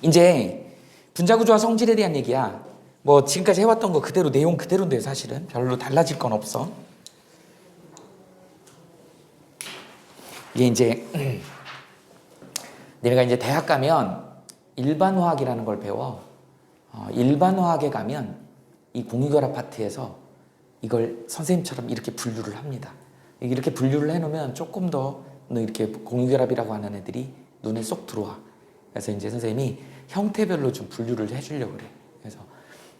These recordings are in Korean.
이제 분자구조와 성질에 대한 얘기야. 뭐 지금까지 해왔던 거 그대로 내용 그대로인데 사실은 별로 달라질 건 없어. 이게 이제 내가 이제 대학 가면 일반화학이라는 걸 배워. 일반화학에 가면 이 공유결합 파트에서 이걸 선생님처럼 이렇게 분류를 합니다. 이렇게 분류를 해놓으면 조금 더 이렇게 공유결합이라고 하는 애들이 눈에 쏙 들어와. 그래서 이제 선생님이 형태별로 좀 분류를 해주려고 그래. 그래서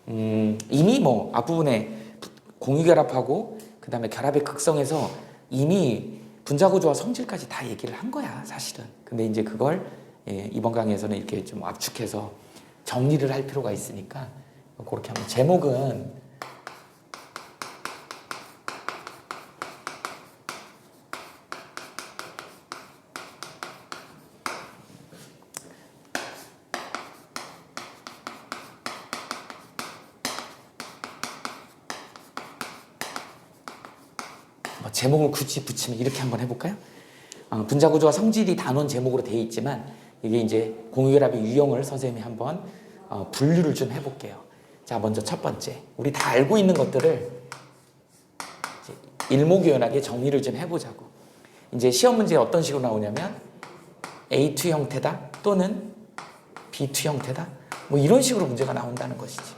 이미 뭐 앞부분에 공유결합하고 그 다음에 결합의 극성에서 이미 분자구조와 성질까지 다 얘기를 한 거야 사실은. 근데 이제 그걸 이번 강의에서는 이렇게 좀 압축해서 정리를 할 필요가 있으니까 그렇게 하면 제목은 제목을 굳이 붙이면 이렇게 한번 해볼까요? 분자구조와 성질이 단원 제목으로 되어 있지만 이게 이제 공유결합의 유형을 선생님이 한번 분류를 좀 해볼게요. 자, 먼저 첫 번째, 우리 다 알고 있는 것들을 일목요연하게 정리를 좀 해보자고. 이제 시험 문제에 어떤 식으로 나오냐면 A2 형태다 또는 B2 형태다 뭐 이런 식으로 문제가 나온다는 것이지.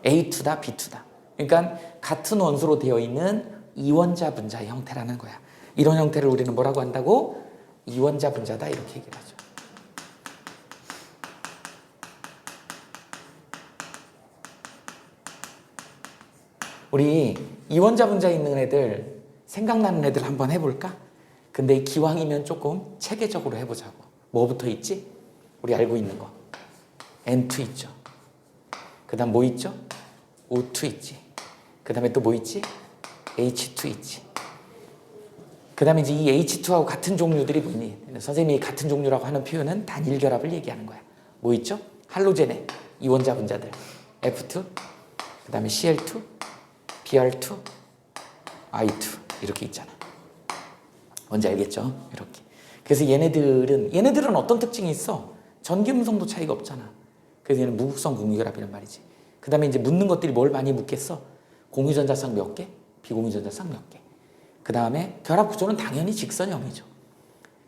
A2다 B2다. 그러니까 같은 원소로 되어 있는 이원자 분자의 형태라는 거야. 이런 형태를 우리는 뭐라고 한다고? 이원자 분자다 이렇게 얘기를 하죠. 우리 이원자 분자에 있는 애들 생각나는 애들 한번 해볼까? 근데 기왕이면 조금 체계적으로 해보자고. 뭐부터 있지? 우리 알고 있는 거 N2 있죠. 그 다음 뭐 있죠? O2 있지. 그 다음에 또 뭐 있지? H2 있지. 그 다음에 이제 이 H2하고 같은 종류들이 뭐니? 선생님이 같은 종류라고 하는 표현은 단일 결합을 얘기하는 거야. 뭐 있죠? 할로젠의 이원자 분자들 F2, 그 다음에 Cl2, Br2, I2 이렇게 있잖아. 뭔지 알겠죠? 이렇게. 그래서 얘네들은 어떤 특징이 있어? 전기음성도 차이가 없잖아. 그래서 얘는 무극성 공유결합이란 말이지. 그 다음에 이제 묻는 것들이 뭘 많이 묻겠어? 공유전자쌍 몇 개? 비공유전자쌍 몇 개? 그 다음에 결합 구조는 당연히 직선형이죠.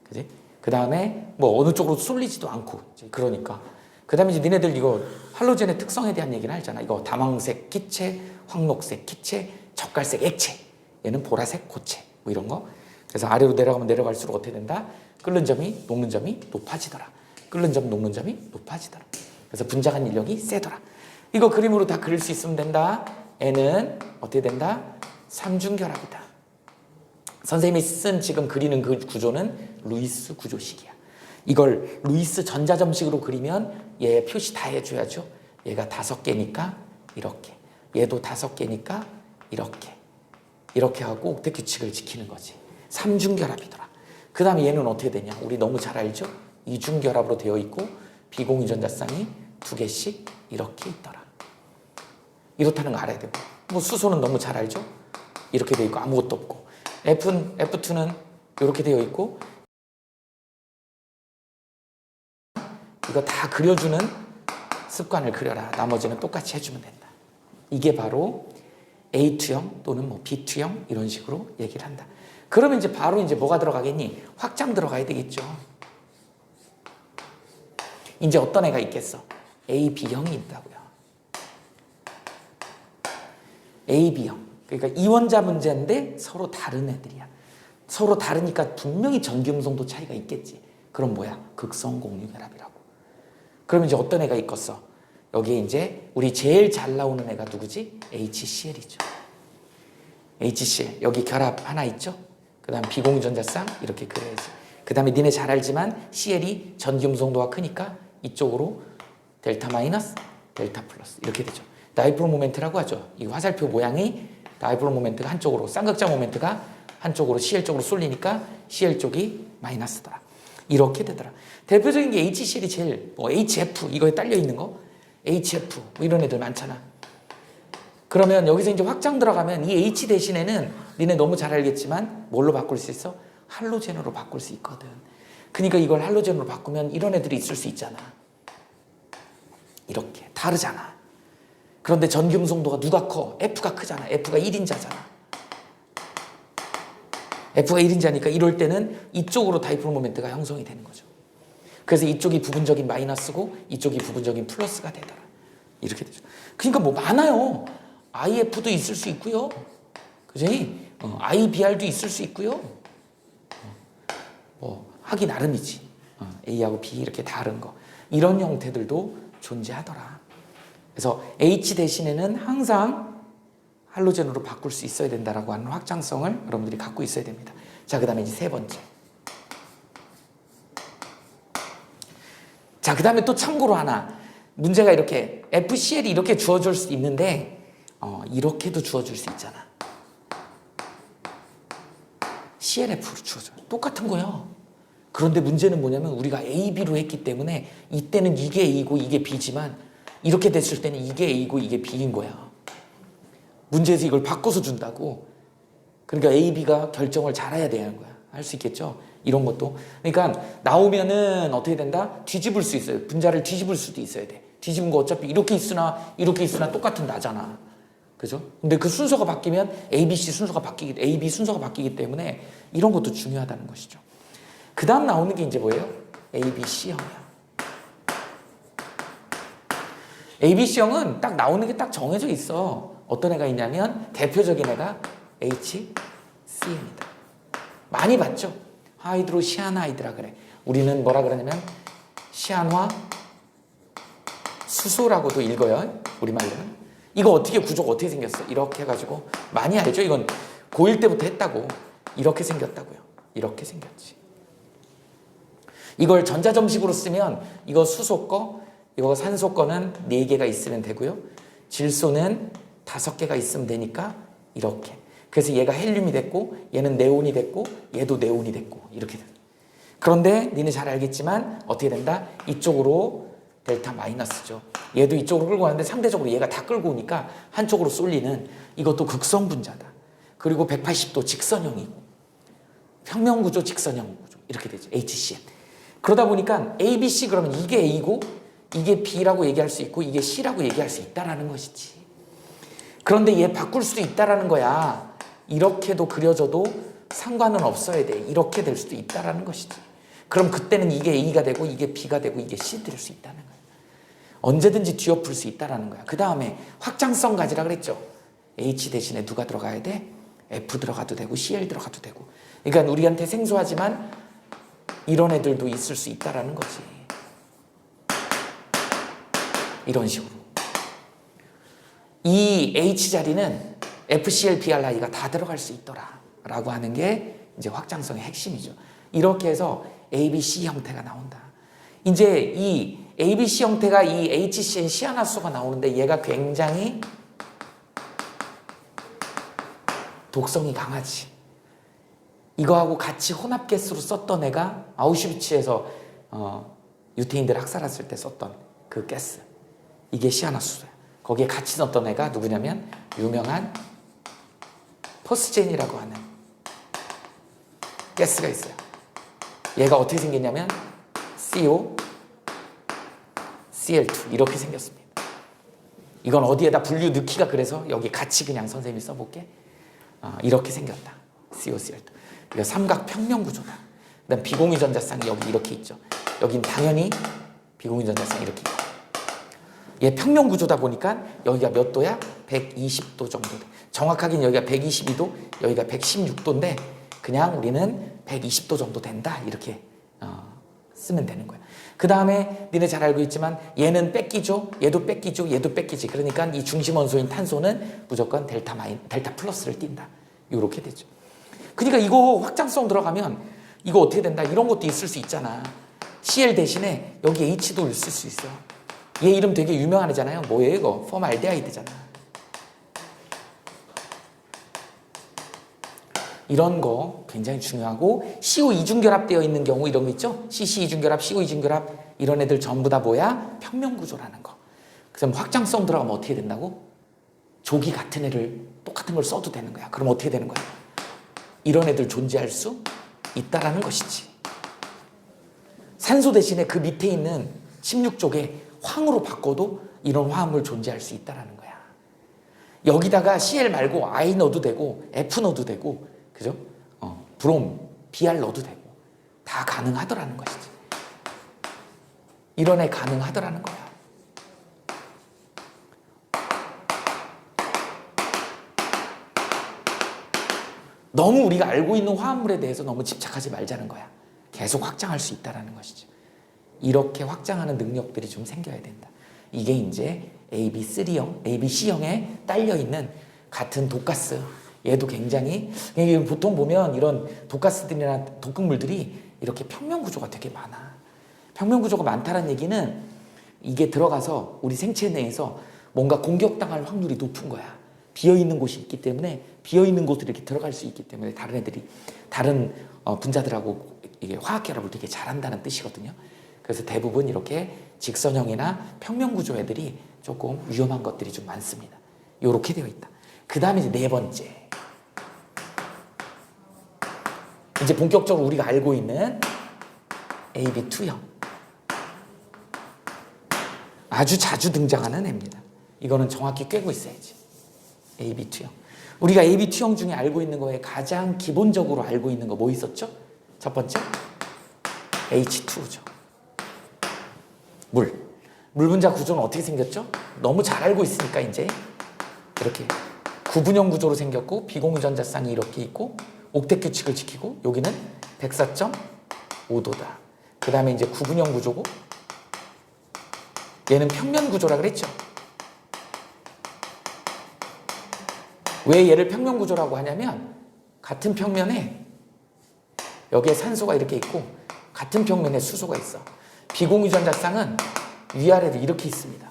그지? 그 다음에 뭐 어느 쪽으로 쏠리지도 않고. 그러니까. 그 다음에 이제 니네들 이거 할로젠의 특성에 대한 얘기를 하잖아. 이거 다망색 기체, 황록색 기체, 젓갈색 액체. 얘는 보라색 고체. 뭐 이런 거. 그래서 아래로 내려가면 내려갈수록 어떻게 된다? 끓는 점이 녹는 점이 높아지더라. 끓는 점 녹는 점이 높아지더라. 그래서 분자간 인력이 세더라. 이거 그림으로 다 그릴 수 있으면 된다. N은 어떻게 된다? 삼중결합이다. 선생님이 쓴 지금 그리는 그 구조는 루이스 구조식이야. 이걸 루이스 전자점식으로 그리면 얘 표시 다 해줘야죠. 얘가 5개니까 이렇게. 얘도 5개니까 이렇게. 이렇게 하고 옥텟 규칙을 지키는 거지. 삼중결합이더라. 그 다음에 얘는 어떻게 되냐? 우리 너무 잘 알죠? 이중결합으로 되어 있고 비공유전자쌍이 2개씩 이렇게 있더라. 이렇다는 거 알아야 되고. 뭐 수소는 너무 잘 알죠? 이렇게 되어 있고 아무것도 없고. F2는 이렇게 되어 있고 이거 다 그려주는 습관을 그려라. 나머지는 똑같이 해주면 된다. 이게 바로 A2형 또는 뭐 B2형 이런 식으로 얘기를 한다. 그러면 이제 바로 이제 뭐가 들어가겠니? 확장 들어가야 되겠죠. 이제 어떤 애가 있겠어? A, B형이 있다고요. A, B형. 그러니까 이원자 문제인데 서로 다른 애들이야. 서로 다르니까 분명히 전기음성도 차이가 있겠지. 그럼 뭐야? 극성 공유결합이라고. 그러면 이제 어떤 애가 있겠어? 여기에 이제 우리 제일 잘 나오는 애가 누구지? HCl이죠. HCl. 여기 결합 하나 있죠? 그 다음 비공유전자쌍 이렇게 그려야지. 그 다음에 니네 잘 알지만 Cl이 전기음성도가 크니까 이쪽으로 델타 마이너스, 델타 플러스 이렇게 되죠. 다이폴 모멘트라고 하죠. 이 화살표 모양이 다이폴 모멘트가 한쪽으로, 쌍극자 모멘트가 한쪽으로 Cl 쪽으로 쏠리니까 Cl 쪽이 마이너스더라. 이렇게 되더라. 대표적인 게 HCl이 제일, 뭐 HF 이거에 딸려 있는 거, HF 뭐 이런 애들 많잖아. 그러면 여기서 이제 확장 들어가면 이 H 대신에는 니네 너무 잘 알겠지만 뭘로 바꿀 수 있어? 할로젠으로 바꿀 수 있거든. 그러니까 이걸 할로젠으로 바꾸면 이런 애들이 있을 수 있잖아. 이렇게 다르잖아. 그런데 전기음성도가 누가 커? F가 크잖아. F가 1인자잖아. F가 1인자니까 이럴 때는 이쪽으로 다이폴 모멘트가 형성이 되는 거죠. 그래서 이쪽이 부분적인 마이너스고 이쪽이 부분적인 플러스가 되더라. 이렇게 되죠. 그러니까 뭐 많아요. IF도 있을 수 있고요. 그지? IBR도 있을 수 있고요. 뭐 하기 나름이지. A하고 B 이렇게 다른 거. 이런 형태들도 존재하더라. 그래서 H 대신에는 항상 할로젠으로 바꿀 수 있어야 된다라고 하는 확장성을 여러분들이 갖고 있어야 됩니다. 자, 그 다음에 이제 세 번째. 자, 그 다음에 또 참고로 하나. 문제가 이렇게 FCL이 이렇게 주어질 수 있는데 이렇게도 주어질 수 있잖아. CLF로 주어져요. 똑같은 거야. 그런데 문제는 뭐냐면 우리가 AB로 했기 때문에 이때는 이게 A고 이게 B지만 이렇게 됐을 때는 이게 A고 이게 B인 거야. 문제에서 이걸 바꿔서 준다고. 그러니까 AB가 결정을 잘해야 되는 거야. 할 수 있겠죠? 이런 것도. 그러니까 나오면은 어떻게 된다? 뒤집을 수 있어요. 분자를 뒤집을 수도 있어야 돼. 뒤집은 거 어차피 이렇게 있으나 똑같은 나잖아. 그죠? 근데 그 순서가 바뀌면 AB 순서가 바뀌기 때문에 이런 것도 중요하다는 것이죠. 그 다음 나오는 게 이제 뭐예요? ABC형이야. ABC형은 딱 나오는 게 딱 정해져 있어. 어떤 애가 있냐면 대표적인 애가 HCl입니다. 많이 봤죠? 하이드로 시아나이드라 그래. 우리는 뭐라 그러냐면 시안화 수소라고도 읽어요. 우리말로는. 이거 어떻게 구조가 어떻게 생겼어? 이렇게 해가지고 많이 알죠? 이건 고1 때부터 했다고. 이렇게 생겼다고요. 이렇게 생겼지. 이걸 전자점식으로 쓰면 이거 수소 거, 이거 산소 거는 4개가 있으면 되고요. 질소는 5개가 있으면 되니까 이렇게. 그래서 얘가 헬륨이 됐고 얘는 네온이 됐고 얘도 네온이 됐고 이렇게 돼요. 그런데 니네 잘 알겠지만 어떻게 된다? 이쪽으로 델타 마이너스죠. 얘도 이쪽으로 끌고 가는데 상대적으로 얘가 다 끌고 오니까 한쪽으로 쏠리는 이것도 극성 분자다. 그리고 180도 직선형이고 평면구조 직선형 구조 이렇게 되죠. HCl. 그러다 보니까 ABC 그러면 이게 A고 이게 B라고 얘기할 수 있고 이게 C라고 얘기할 수 있다라는 것이지. 그런데 얘 바꿀 수도 있다라는 거야. 이렇게도 그려져도 상관은 없어야 돼. 이렇게 될 수도 있다라는 것이지. 그럼 그때는 이게 A가 되고 이게 B가 되고 이게 C 될 수 있다는 거야. 언제든지 뒤엎을 수 있다라는 거야. 그 다음에 확장성 가지라 그랬죠. H 대신에 누가 들어가야 돼? F 들어가도 되고 Cl 들어가도 되고. 그러니까 우리한테 생소하지만 이런 애들도 있을 수 있다라는 거지. 이런 식으로. 이 H 자리는 FCl, BRI가 다 들어갈 수 있더라 라고 하는 게 이제 확장성의 핵심이죠. 이렇게 해서 ABC 형태가 나온다. 이제 이 ABC 형태가 이 HCN 시아나수가 나오는데 얘가 굉장히 독성이 강하지. 이거하고 같이 혼합가스로 썼던 애가 아우슈비츠에서 유태인들 학살했을 때 썼던 그 가스. 이게 시아나수야. 거기에 같이 넣었던 애가 누구냐면 유명한 포스젠이라고 하는 가스가 있어요. 얘가 어떻게 생겼냐면 CO, Cl2 이렇게 생겼습니다. 이건 어디에다 분류 넣기가 그래서 여기 같이 그냥 선생님이 써볼게. 이렇게 생겼다. CO, Cl2. 이거 삼각 평면 구조다. 그다음 비공유 전자쌍이 여기 이렇게 있죠. 여긴 당연히 비공유 전자쌍 이렇게 있고. 얘 평면 구조다 보니까 여기가 몇 도야? 120도 정도 돼. 정확하게는 여기가 122도, 여기가 116도인데 그냥 우리는 120도 정도 된다. 이렇게 쓰면 되는 거야. 그 다음에 니네 잘 알고 있지만 얘는 뺏기죠. 얘도 뺏기죠. 얘도 뺏기지. 그러니까 이 중심 원소인 탄소는 무조건 델타 플러스를 띈다. 이렇게 되죠. 그러니까 이거 확장성 들어가면 이거 어떻게 된다. 이런 것도 있을 수 있잖아. Cl 대신에 여기 H도 있을 수 있어. 얘 이름 되게 유명한 애잖아요. 뭐예요 이거? 포말데하이드잖아. 이런 거 굉장히 중요하고 CO 이중결합되어 있는 경우 이런 거 있죠? CC 이중결합, CO 이중결합 이런 애들 전부 다 뭐야? 평면구조라는 거. 그럼 확장성 들어가면 어떻게 된다고? 조기 같은 애를 똑같은 걸 써도 되는 거야. 그럼 어떻게 되는 거야? 이런 애들 존재할 수 있다라는 것이지. 산소 대신에 그 밑에 있는 16쪽에 황으로 바꿔도 이런 화합물 존재할 수 있다는 거야. 여기다가 Cl 말고 I 넣어도 되고 F 넣어도 되고, 그죠? 브롬, Br 넣어도 되고 다 가능하더라는 것이지. 이런 애 가능하더라는 거야. 너무 우리가 알고 있는 화합물에 대해서 너무 집착하지 말자는 거야. 계속 확장할 수 있다는 것이죠. 이렇게 확장하는 능력들이 좀 생겨야 된다. 이게 이제 AB3형, ABC형에 딸려있는 같은 독가스. 얘도 굉장히, 보통 보면 이런 독가스들이나 독극물들이 이렇게 평면구조가 되게 많아. 평면구조가 많다는 얘기는 이게 들어가서 우리 생체 내에서 뭔가 공격당할 확률이 높은 거야. 비어있는 곳이 있기 때문에, 비어있는 곳으로 이렇게 들어갈 수 있기 때문에 다른 애들이, 다른 분자들하고 이게 화학결합을 되게 잘한다는 뜻이거든요. 그래서 대부분 이렇게 직선형이나 평면구조 애들이 조금 위험한 것들이 좀 많습니다. 이렇게 되어 있다. 그 다음에 이제 네 번째. 이제 본격적으로 우리가 알고 있는 AB2형. 아주 자주 등장하는 애입니다. 이거는 정확히 꿰고 있어야지. AB2형. 우리가 AB2형 중에 알고 있는 거에 가장 기본적으로 알고 있는 거 뭐 있었죠? 첫 번째, H2죠. 물 분자 구조는 어떻게 생겼죠? 너무 잘 알고 있으니까 이제 이렇게 구분형 구조로 생겼고, 비공유전자쌍이 이렇게 있고, 옥텟 규칙을 지키고, 여기는 104.5도다. 그 다음에 이제 구분형 구조고, 얘는 평면 구조라 그랬죠. 왜 얘를 평면 구조라고 하냐면, 같은 평면에 여기에 산소가 이렇게 있고 같은 평면에 수소가 있어. 비공유전자쌍은 위아래도 이렇게 있습니다.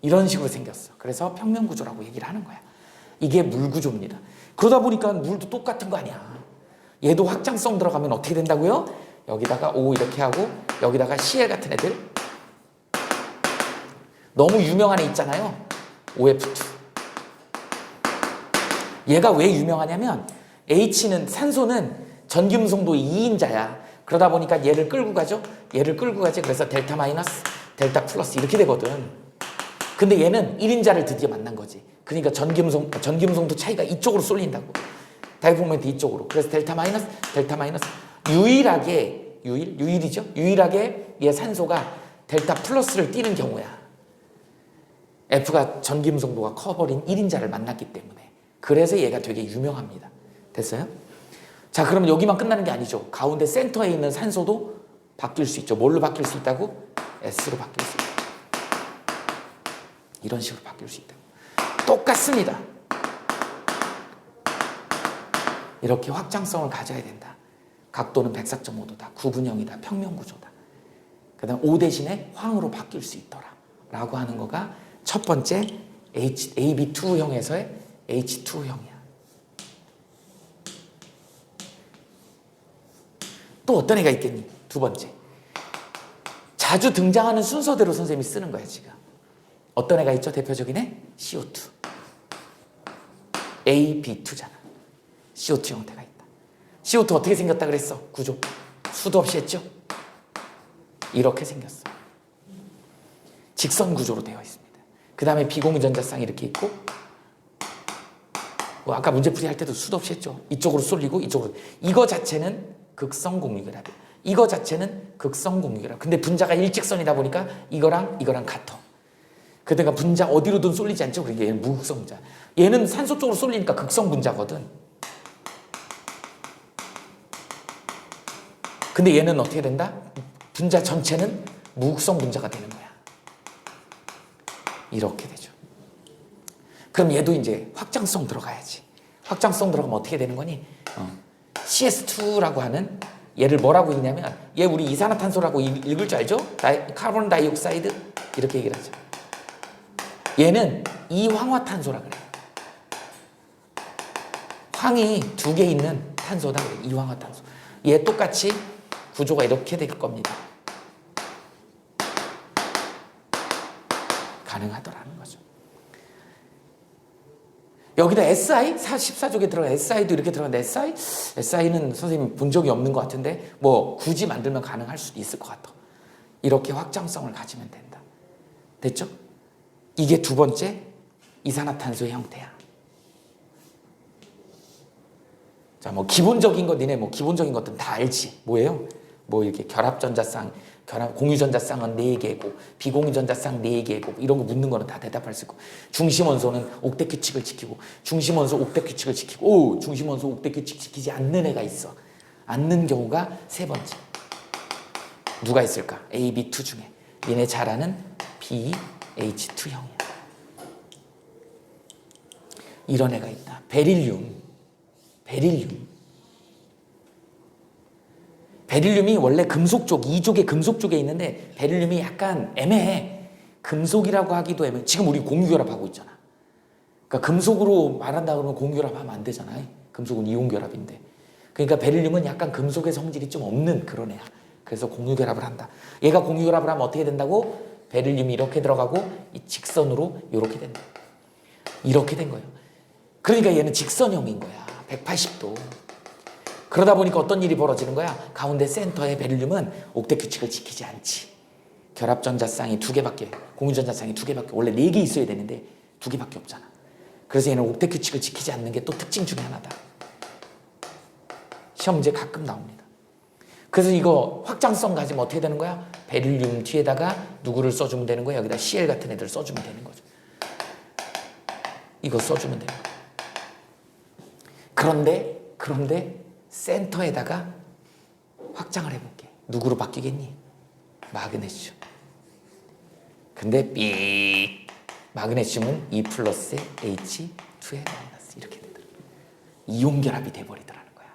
이런 식으로 생겼어. 그래서 평면 구조라고 얘기를 하는 거야. 이게 물 구조입니다. 그러다 보니까 물도 똑같은 거 아니야. 얘도 확장성 들어가면 어떻게 된다고요? 여기다가 O 이렇게 하고 여기다가 Cl 같은 애들, 너무 유명한 애 있잖아요. OF2. 얘가 왜 유명하냐면 H는, 산소는 전기음성도 2인자야. 그러다 보니까 얘를 끌고 가죠. 얘를 끌고 가지. 그래서 델타 마이너스, 델타 플러스 이렇게 되거든. 근데 얘는 1인자를 드디어 만난 거지. 그러니까 전기음성도 차이가 이쪽으로 쏠린다고. 다이포멘트 이쪽으로. 그래서 델타 마이너스, 델타 마이너스. 유일이죠. 유일하게 얘 산소가 델타 플러스를 띄는 경우야. F가 전기음성도가 커버린 1인자를 만났기 때문에. 그래서 얘가 되게 유명합니다. 됐어요? 자, 그러면 여기만 끝나는 게 아니죠. 가운데 센터에 있는 산소도 바뀔 수 있죠. 뭘로 바뀔 수 있다고? S로 바뀔 수 있다. 이런 식으로 바뀔 수 있다고. 똑같습니다. 이렇게 확장성을 가져야 된다. 각도는 104.5도다. 구분형이다. 평면구조다. 그 다음 O 대신에 황으로 바뀔 수 있더라. 라고 하는 거가 첫 번째 AB2형에서의 H2형이야. 또 어떤 애가 있겠니? 두 번째. 자주 등장하는 순서대로 선생님이 쓰는 거야, 지금. 어떤 애가 있죠? 대표적인 애? CO2. AB2잖아. CO2 형태가 있다. CO2 어떻게 생겼다 그랬어? 구조. 수도 없이 했죠? 이렇게 생겼어. 직선 구조로 되어 있습니다. 그 다음에 비공유전자쌍이 이렇게 있고, 아까 문제풀이 할 때도 수도 없이 했죠? 이쪽으로 쏠리고 이쪽으로. 이거 자체는 극성 공유결합. 이거 자체는 극성 공유결합. 근데 분자가 일직선이다 보니까 이거랑 같아. 그러니까 분자 어디로든 쏠리지 않죠? 그러니까 얘는 무극성 분자. 얘는 산소 쪽으로 쏠리니까 극성 분자거든. 근데 얘는 어떻게 된다? 분자 전체는 무극성 분자가 되는 거야. 이렇게 되죠. 그럼 얘도 이제 확장성 들어가야지. 확장성 들어가면 어떻게 되는 거니? CS2라고 하는, 얘를 뭐라고 읽냐면, 얘 우리 이산화탄소라고 읽을 줄 알죠? 카본 다이옥사이드 이렇게 얘기를 하죠. 얘는 이황화탄소라 그래요. 황이 2개 있는 탄소다 그래요. 이황화탄소. 얘 똑같이 구조가 이렇게 될 겁니다. 가능하더라는 거죠. 여기다 SI? 14족에 들어간 SI도 이렇게 들어간다. SI는 선생님 본 적이 없는 것 같은데, 뭐 굳이 만들면 가능할 수도 있을 것 같아. 이렇게 확장성을 가지면 된다. 됐죠? 이게 두 번째 이산화탄소의 형태야. 자, 뭐 기본적인 거 니네 뭐 기본적인 것들은 다 알지. 뭐예요? 뭐 이렇게 결합전자쌍, 공유전자쌍은 4개고 비공유전자쌍 4개고 이런 거 묻는 거는 다 대답할 수 있고, 중심원소는 옥대 규칙을 지키고, 중심원소 옥대 규칙을 지키고, 오, 중심원소 옥대 규칙 지키지 않는 애가 있어. 않는 경우가 세 번째. 누가 있을까? AB2 중에 니네 잘 아는 BH2형이야. 이런 애가 있다. 베릴륨. 베릴륨이 원래 금속 쪽, 2족의 금속 쪽에 있는데 베릴륨이 약간 애매해. 금속이라고 하기도 애매해. 지금 우리 공유결합하고 있잖아. 그러니까 금속으로 말한다 그러면 공유결합하면 안 되잖아. 금속은 이온결합인데. 그러니까 베릴륨은 약간 금속의 성질이 좀 없는 그런 애야. 그래서 공유결합을 한다. 얘가 공유결합을 하면 어떻게 된다고? 베릴륨이 이렇게 들어가고 이 직선으로 이렇게 된다. 이렇게 된 거예요. 그러니까 얘는 직선형인 거야. 180도. 그러다 보니까 어떤 일이 벌어지는 거야? 가운데 센터의 베릴륨은 옥대 규칙을 지키지 않지. 결합전자쌍이 2개밖에, 공유전자쌍이 2개밖에, 원래 4개 있어야 되는데 2개밖에 없잖아. 그래서 얘는 옥대 규칙을 지키지 않는 게 또 특징 중에 하나다. 시험 문제 가끔 나옵니다. 그래서 이거 확장성 가지면 어떻게 되는 거야? 베릴륨 뒤에다가 누구를 써주면 되는 거야? 여기다 Cl 같은 애들 써주면 되는 거죠. 이거 써주면 되는 거야. 그런데 센터에다가 확장을 해볼게. 누구로 바뀌겠니? 마그네슘. 근데 삑! 마그네슘은 2 플러스 H2의 마이너스 이렇게 되더라. 이온결합이 돼버리더라는 거야.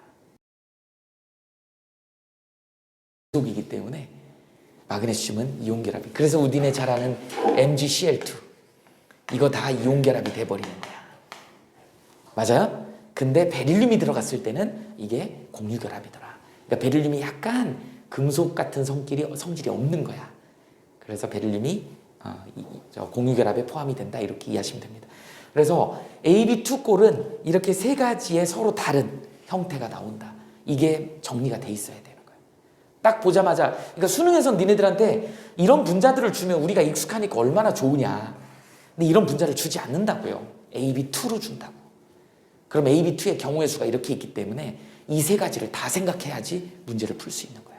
금속이기 때문에 마그네슘은 이온결합이. 그래서 우리네 잘 아는 MgCl2 이거 다 이온결합이 돼버리는 거야. 맞아요? 근데 베릴륨이 들어갔을 때는 이게 공유결합이더라. 그러니까 베릴륨이 약간 금속 같은 성질이 없는 거야. 그래서 베릴륨이 공유결합에 포함이 된다. 이렇게 이해하시면 됩니다. 그래서 AB2꼴은 이렇게 세 가지의 서로 다른 형태가 나온다. 이게 정리가 돼 있어야 되는 거예요. 딱 보자마자, 그러니까 수능에선 니네들한테 이런 분자들을 주면 우리가 익숙하니까 얼마나 좋으냐. 근데 이런 분자를 주지 않는다고요. AB2로 준다고. 그럼 AB2의 경우의 수가 이렇게 있기 때문에 이 세 가지를 다 생각해야지 문제를 풀 수 있는 거야.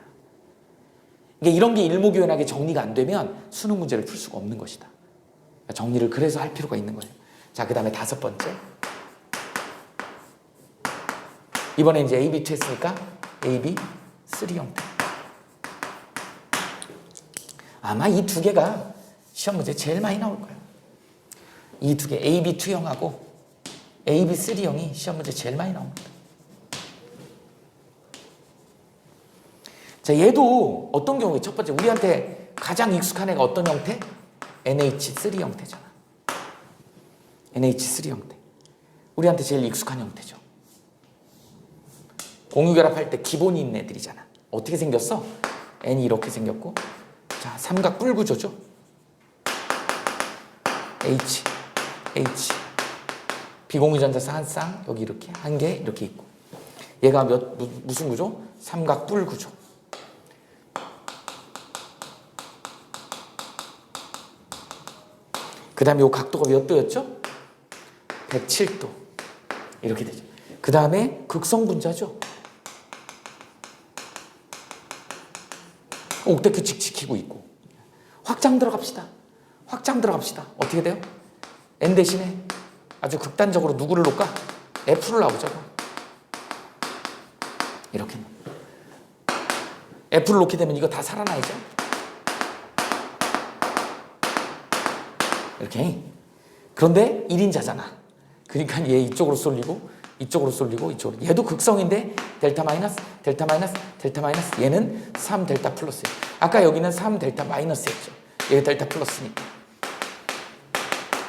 그러니까 이런 게 일목요연하게 정리가 안 되면 수능 문제를 풀 수가 없는 것이다. 그러니까 정리를 그래서 할 필요가 있는 거예요. 자, 그 다음에 5번째. 이번에 이제 AB2 했으니까 AB3 형태. 아마 이 두 개가 시험 문제 제일 많이 나올 거예요. 이 두 개, AB2형하고 AB3형이 시험 문제 제일 많이 나옵니다. 자, 얘도 어떤 경우에 첫 번째 우리한테 가장 익숙한 애가 어떤 형태? NH3 형태잖아. NH3 형태. 우리한테 제일 익숙한 형태죠. 공유결합할 때 기본이 있는 애들이잖아. 어떻게 생겼어? N이 이렇게 생겼고, 자, 삼각 뿔구조죠. H. 비공유전자쌍 한 쌍, 여기 이렇게 한 개 이렇게 있고, 얘가 무슨 구조? 삼각 뿔 구조. 그 다음에 이 각도가 몇 도였죠? 107도. 이렇게 되죠. 그 다음에 극성분자죠. 옥대 규칙 지키고 있고. 확장 들어갑시다. 어떻게 돼요? N 대신에 아주 극단적으로 누구를 놓을까? F를 놔보자고. 이렇게. F를 놓게 되면 이거 다 살아나야죠. 이렇게. 그런데 1인자잖아. 그러니까 얘 이쪽으로 쏠리고 이쪽으로. 얘도 극성인데 델타 마이너스. 얘는 3 델타 플러스. 아까 여기는 3 델타 마이너스였죠. 얘가 델타 플러스니까.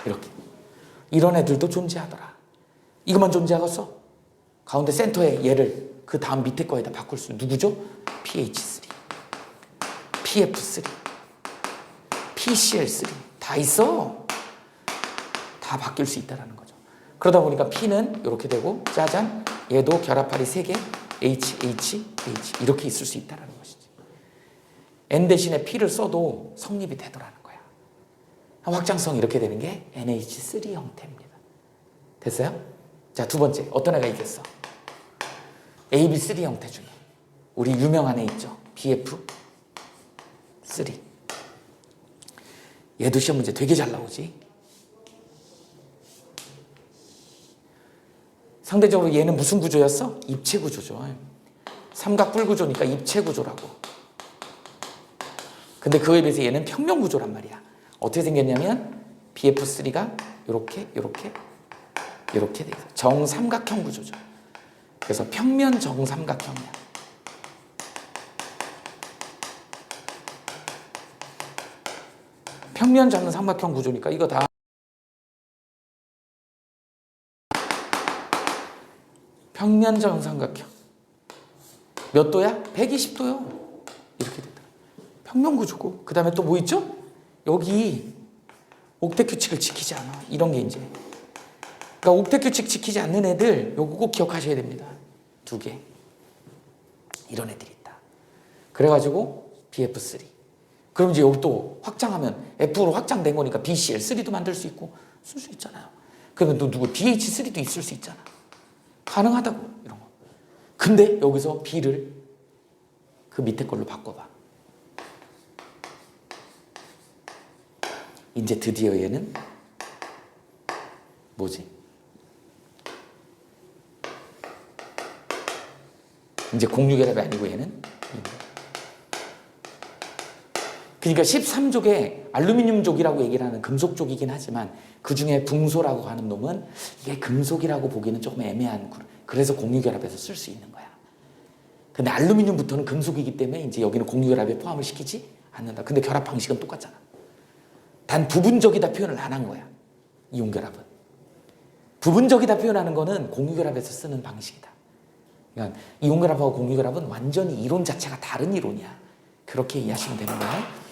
이렇게. 이런 애들도 존재하더라. 이것만 존재하겠어? 가운데 센터에 얘를 그 다음 밑에 거에다 바꿀 수 있는 누구죠? PH3, PF3, PCl3 다 있어. 다 바뀔 수 있다는 거죠. 그러다 보니까 P는 이렇게 되고, 짜잔, 얘도 결합할이 3개, H 이렇게 있을 수 있다는 것이지. N 대신에 P를 써도 성립이 되더라는 거야. 확장성이 이렇게 되는 게 NH3 형태입니다. 됐어요? 자, 두 번째 어떤 애가 있겠어? AB3 형태 중에 우리 유명한 애 있죠? BF3. 얘도 시험 문제 되게 잘 나오지. 상대적으로 얘는 무슨 구조였어? 입체 구조죠. 삼각뿔 구조니까 입체 구조라고. 근데 그거에 비해서 얘는 평면 구조란 말이야. 어떻게 생겼냐면 BF3가 이렇게 돼 있어. 정삼각형 구조죠. 그래서 평면 정삼각형이야. 평면 정삼각형 구조니까 이거 다 평면 정삼각형. 몇 도야? 120도요. 이렇게 된다. 평면 구조고. 그 다음에 또 뭐 있죠? 여기 옥텟 규칙을 지키지 않아. 이런 게 이제. 그러니까 옥텟 규칙 지키지 않는 애들 요거 꼭 기억하셔야 됩니다. 두 개. 이런 애들이 있다. 그래가지고 BF3. 그럼 이제 여기 또 확장하면 F로 확장된 거니까 BCl3도 만들 수 있고 쓸 수 있잖아요. 그러면 또 누구 BH3도 있을 수 있잖아. 가능하다고 이런 거. 근데 여기서 B를 그 밑에 걸로 바꿔봐. 이제 드디어 얘는 뭐지? 이제 공유결합이 아니고 얘는 그러니까 13족에 알루미늄족이라고 얘기를 하는 금속족이긴 하지만 그 중에 붕소라고 하는 놈은 이게 금속이라고 보기는 조금 애매한 그래서 공유결합에서 쓸 수 있는 거야. 근데 알루미늄부터는 금속이기 때문에 이제 여기는 공유결합에 포함을 시키지 않는다. 근데 결합 방식은 똑같잖아. 단 부분적이다 표현을 안 한 거야. 이온결합은. 부분적이다 표현하는 거는 공유결합에서 쓰는 방식이다. 그러니까 이온결합하고 공유결합은 완전히 이론 자체가 다른 이론이야. 그렇게 이해하시면 되는 거야.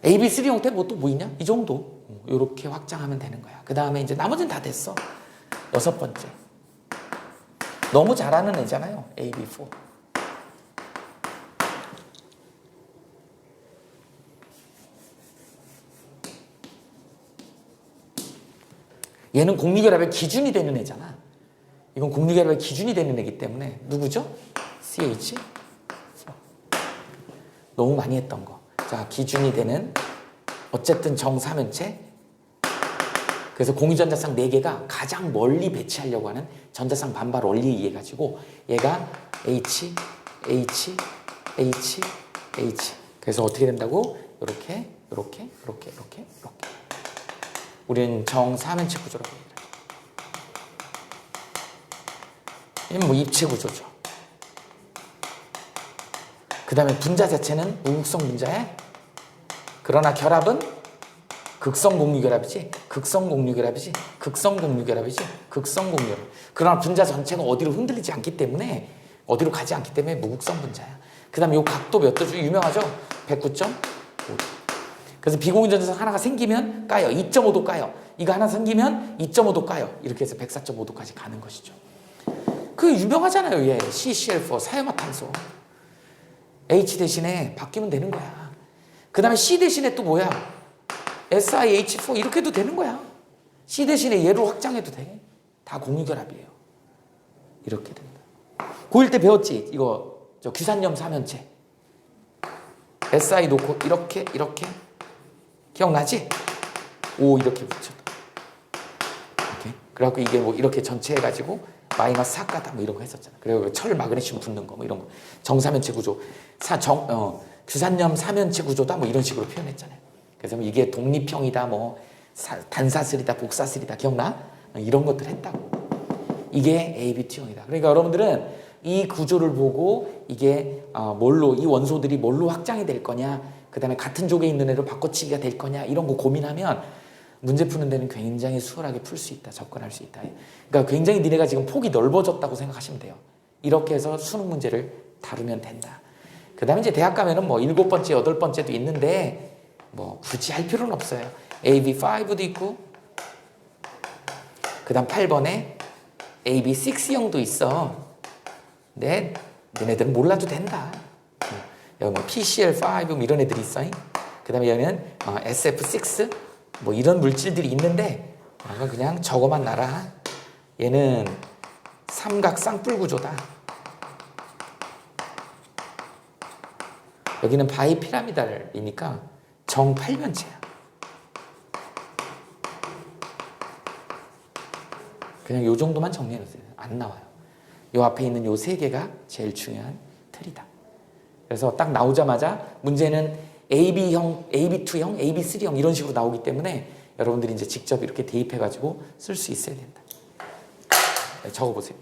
AB3 형태 뭐 또 뭐 있냐? 이 정도. 이렇게 확장하면 되는 거야. 그 다음에 이제 나머지는 다 됐어. 여섯 번째. 너무 잘하는 애잖아요. AB4. 얘는 공유결합의 기준이 되는 애잖아. 이건 공유결합의 기준이 되는 애기 때문에 누구죠? CH. 너무 많이 했던 거. 자, 기준이 되는 어쨌든 정사면체. 그래서 공유전자쌍 4개가 가장 멀리 배치하려고 하는 전자쌍 반발 원리에 의해 가지고 얘가 H, H, H, H. 그래서 어떻게 된다고? 이렇게. 우리는 정사면체 구조라고 합니다. 얘는 뭐 입체 구조죠. 그 다음에 분자 자체는 무극성 분자에 그러나 결합은 극성 공유결합이지. 그러나 분자 전체가 어디로 흔들리지 않기 때문에 어디로 가지 않기 때문에 무극성 분자야. 그 다음에 이 각도 몇 도죠? 유명하죠? 109.5도. 그래서 비공유전자쌍 하나가 생기면 까요. 2.5도 까요. 이거 하나 생기면 2.5도 까요. 이렇게 해서 104.5도까지 가는 것이죠. 그 유명하잖아요. 얘 CCl4 사염화탄소. H 대신에 바뀌면 되는 거야. 그 다음에 C 대신에 또 뭐야? SiH4 이렇게 해도 되는 거야. C 대신에 얘로 확장해도 돼. 다 공유결합이에요. 이렇게 된다. 고1 때 배웠지? 이거 저 규산염 사면체. Si 놓고 이렇게 기억나지? O 이렇게 붙여도. 이렇게. 그래갖고 이게 뭐 이렇게 전체 해가지고 마이너스 4가다 뭐 이런 거 했었잖아. 그리고 철 마그네슘 붙는 거 뭐 이런 거. 정사면체 구조. 규산염 사면체 구조다 뭐 이런 식으로 표현했잖아요. 그래서 뭐 이게 독립형이다 뭐 단사슬이다 복사슬이다 기억나? 이런 것들 했다고. 이게 ABT형이다. 그러니까 여러분들은 이 구조를 보고 이게 뭘로 이 원소들이 뭘로 확장이 될 거냐, 그 다음에 같은 족에 있는 애로 바꿔치기가 될 거냐 이런 거 고민하면 문제 푸는 데는 굉장히 수월하게 풀 수 있다. 접근할 수 있다. 그러니까 굉장히 니네가 지금 폭이 넓어졌다고 생각하시면 돼요. 이렇게 해서 수능 문제를 다루면 된다. 그 다음에 이제 대학 가면은 뭐 7번째, 8번째도 있는데 뭐 굳이 할 필요는 없어요. AB5도 있고 그 다음 8번에 AB6형도 있어. 근데 너네들은 몰라도 된다. 여기 뭐 PCl5 뭐 이런 애들이 있어. 그 다음에 여기는 SF6 뭐 이런 물질들이 있는데 이건 그냥 저거만 놔라. 얘는 삼각 쌍뿔 구조다. 여기는 바이피라미달이니까 정팔면체야. 그냥 요 정도만 정리해놓으세요. 안 나와요. 요 앞에 있는 요 세 개가 제일 중요한 틀이다. 그래서 딱 나오자마자 문제는 AB2형, AB3형 이런 식으로 나오기 때문에 여러분들이 이제 직접 이렇게 대입해가지고 쓸 수 있어야 된다. 적어보세요.